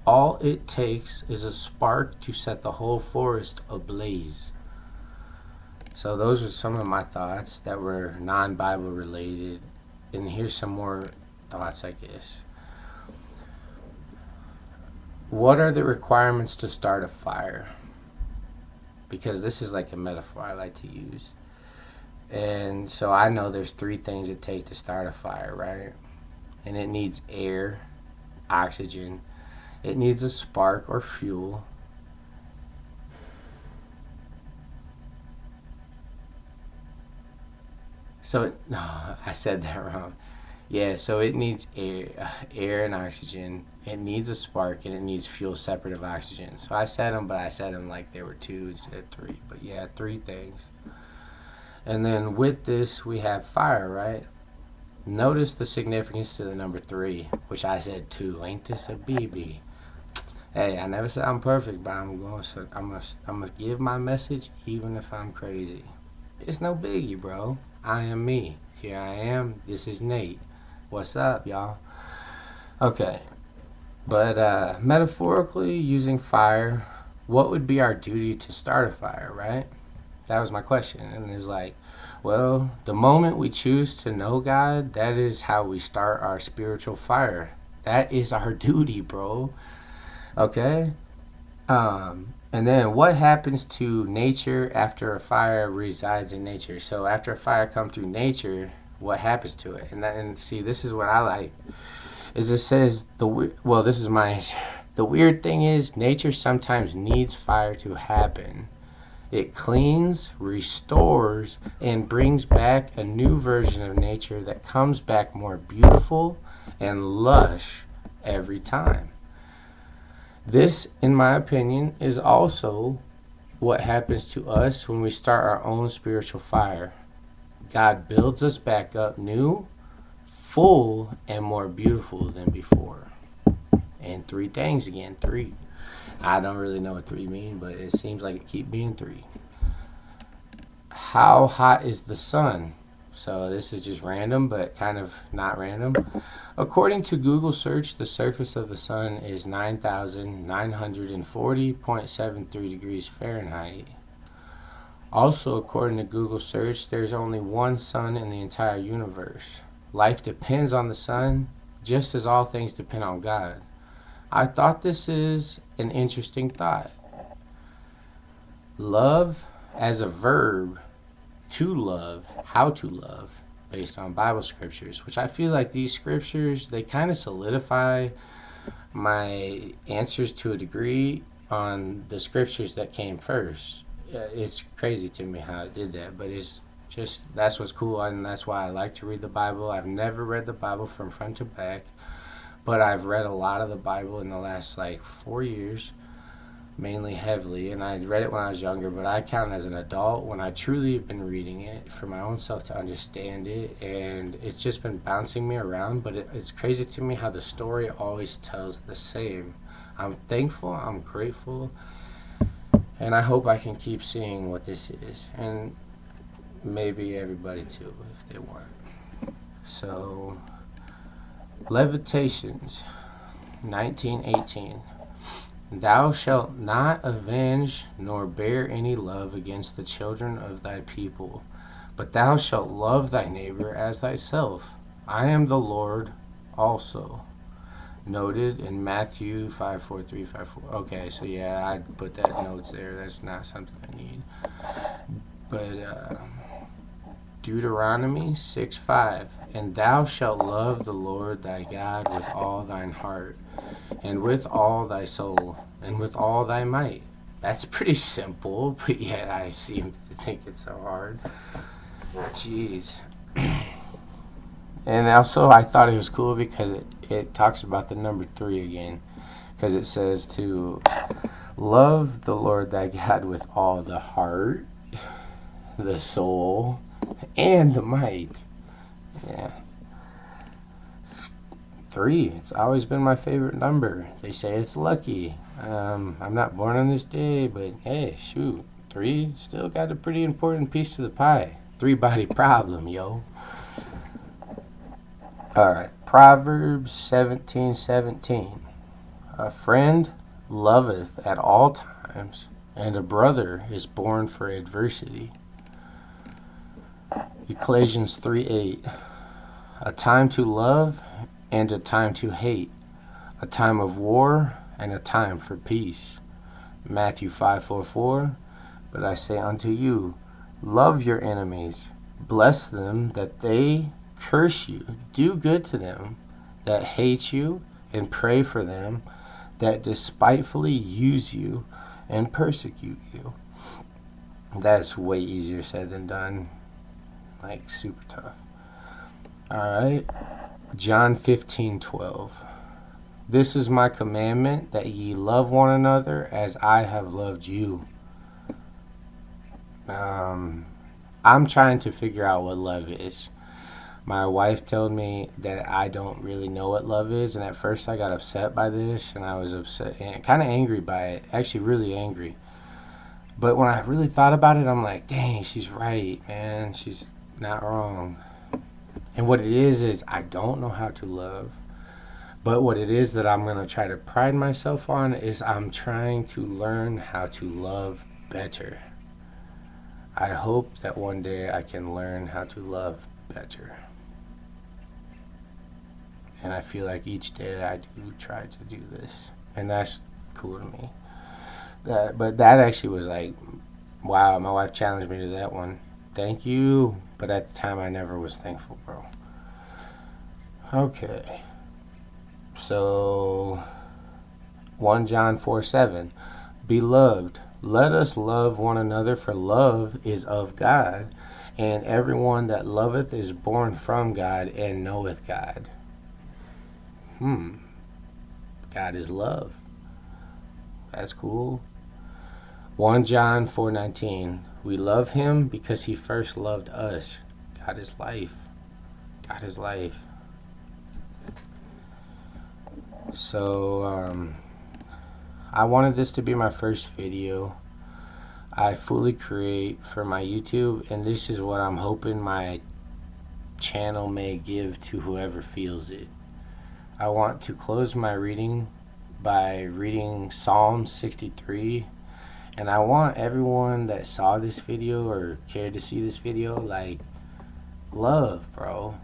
All it takes is a spark to set the whole forest ablaze. So those are some of my thoughts that were non-Bible related. And here's some more thoughts, I guess. What are the requirements to start a fire? Because this is like a metaphor I like to use. And so I know there's three things it takes to start a fire, right? And it needs air, oxygen, it needs a spark or fuel. No, I said that wrong. Yeah, so it needs air and oxygen. It needs a spark and it needs fuel separate of oxygen. So I said them, but I said them like there were two instead of three. But yeah, three things. And then with this, we have fire, right? Notice the significance to the number three, which I said two. Ain't this a BB? Hey, I never said I'm perfect, but I'm gonna give my message even if I'm crazy. It's no biggie, bro. I am me. Here I am. This is Nate. What's up, y'all? Okay, but metaphorically using fire, what would be our duty to start a fire, right? That was my question. And it's like, well, the moment we choose to know God, that is how we start our spiritual fire. That is our duty, bro. Okay? And then what happens to nature after a fire resides in nature? So after a fire comes through nature, what happens to it? And see, this is what I like. Is it says this is my the weird thing is nature sometimes needs fire to happen. It cleans, restores, and brings back a new version of nature that comes back more beautiful and lush every time. This, in my opinion, is also what happens to us when we start our own spiritual fire. God builds us back up new, full, and more beautiful than before. And three things again, three. I don't really know what three mean, but it seems like it keep being three. How hot is the sun? So this is just random, but kind of not random. According to Google search, the surface of the sun is 9,940.73 degrees Fahrenheit. Also, according to Google search, there's only one sun in the entire universe. Life depends on the sun, just as all things depend on God. I thought this is an interesting thought. Love as a verb, to love, how to love, based on Bible scriptures, which I feel like these scriptures, they kind of solidify my answers to a degree on the scriptures that came first. It's crazy to me how it did that, but it's just, that's what's cool, and that's why I like to read the Bible. I've never read the Bible from front to back, but I've read a lot of the Bible in the last like 4 years, mainly heavily, and I read it when I was younger, but I count as an adult when I truly have been reading it for my own self to understand it, and it's just been bouncing me around, but it's crazy to me how the story always tells the same. I'm thankful, I'm grateful, and I hope I can keep seeing what this is, and maybe everybody too, if they want. So, Levitations, 1918. Thou shalt not avenge nor bear any love against the children of thy people, but thou shalt love thy neighbor as thyself. I am the Lord also. Noted in Matthew 5:43-54. Okay, so yeah, I put that notes there. That's not something I need. But Deuteronomy 6:5. And thou shalt love the Lord thy God with all thine heart, and with all thy soul, and with all thy might. That's pretty simple, but yet I seem to think it's so hard. Jeez. And also, I thought it was cool because it talks about the number three again, because it says to love the Lord thy God with all the heart, the soul, and the might. Yeah. Three. It's always been my favorite number. They say it's lucky. I'm not born on this day, but hey, shoot. Three still got a pretty important piece to the pie. Three-body problem, yo. Alright. Proverbs 17:17. A friend loveth at all times, and a brother is born for adversity. Ecclesiastes 3:8. A time to love and a time to hate, a time of war and a time for peace. Matthew 5:44. But I say unto you, love your enemies, bless them that they curse you, do good to them that hate you, and pray for them that despitefully use you and persecute you. That's way easier said than done. Like, super tough. Alright. John 15:12. This is my commandment, that ye love one another as I have loved you. I'm trying to figure out what love is. My wife told me that I don't really know what love is, and at first I got upset by this, and I was upset and kind of angry by it. Actually, really angry. But when I really thought about it, I'm like, dang, she's right, man. She's not wrong. And what it is I don't know how to love. But what it is that I'm going to try to pride myself on is I'm trying to learn how to love better. I hope that one day I can learn how to love better. And I feel like each day I do try to do this. And that's cool to me. But that actually was like, wow, my wife challenged me to that one. Thank you. But at the time I never was thankful, bro. Okay. So 1 John 4:7. Beloved, let us love one another, for love is of God, and everyone that loveth is born from God and knoweth God. God is love. That's cool. 1 John 4:19. We love him because he first loved us. God is life. God is life. So, I wanted this to be my first video I fully create for my YouTube, and this is what I'm hoping my channel may give to whoever feels it. I want to close my reading by reading Psalm 63, and I want everyone that saw this video or cared to see this video, like, love, bro.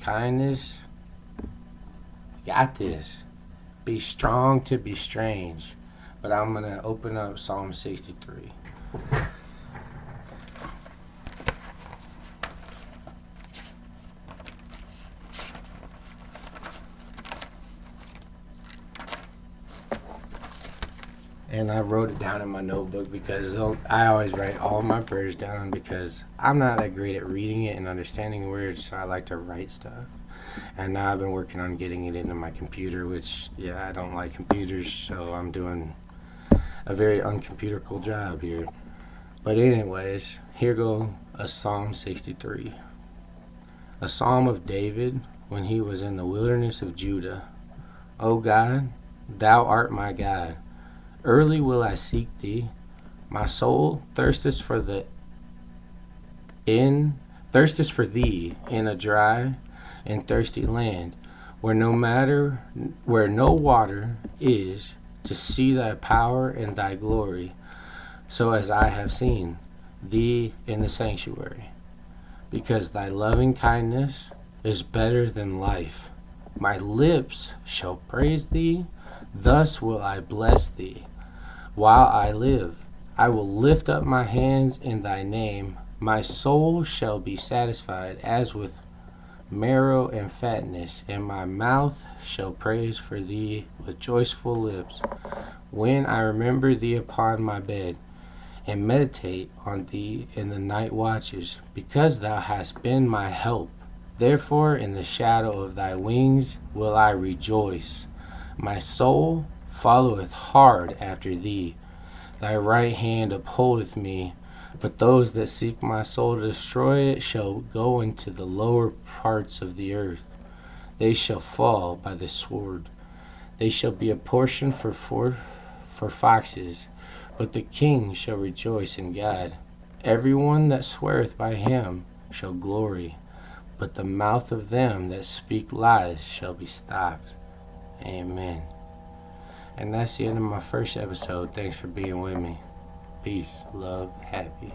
Kindness. Got this. Be strong to be strange. But I'm going to open up Psalm 63. And I wrote it down in my notebook because I always write all my prayers down because I'm not that great at reading it and understanding words, so I like to write stuff. And now I've been working on getting it into my computer, which, yeah, I don't like computers, so I'm doing a very uncomputerical job here. But anyways, here go a Psalm 63. A psalm of David when he was in the wilderness of Judah. O God, thou art my God. Early will I seek thee. My soul thirsteth for thee in a dry and thirsty land, where no water is, to see thy power and thy glory, so as I have seen thee in the sanctuary. Because thy loving kindness is better than life. My lips shall praise thee, thus will I bless thee. While I live, I will lift up my hands in thy name. My soul shall be satisfied as with marrow and fatness, and my mouth shall praise for thee with joyful lips. When I remember thee upon my bed, and meditate on thee in the night watches, because thou hast been my help. Therefore in the shadow of thy wings will I rejoice. My soul followeth hard after thee. Thy right hand upholdeth me. But those that seek my soul to destroy it shall go into the lower parts of the earth. They shall fall by the sword. They shall be a portion for foxes. But the king shall rejoice in God. Everyone that sweareth by him shall glory. But the mouth of them that speak lies shall be stopped. Amen. And that's the end of my first episode. Thanks for being with me. Peace, love, happy.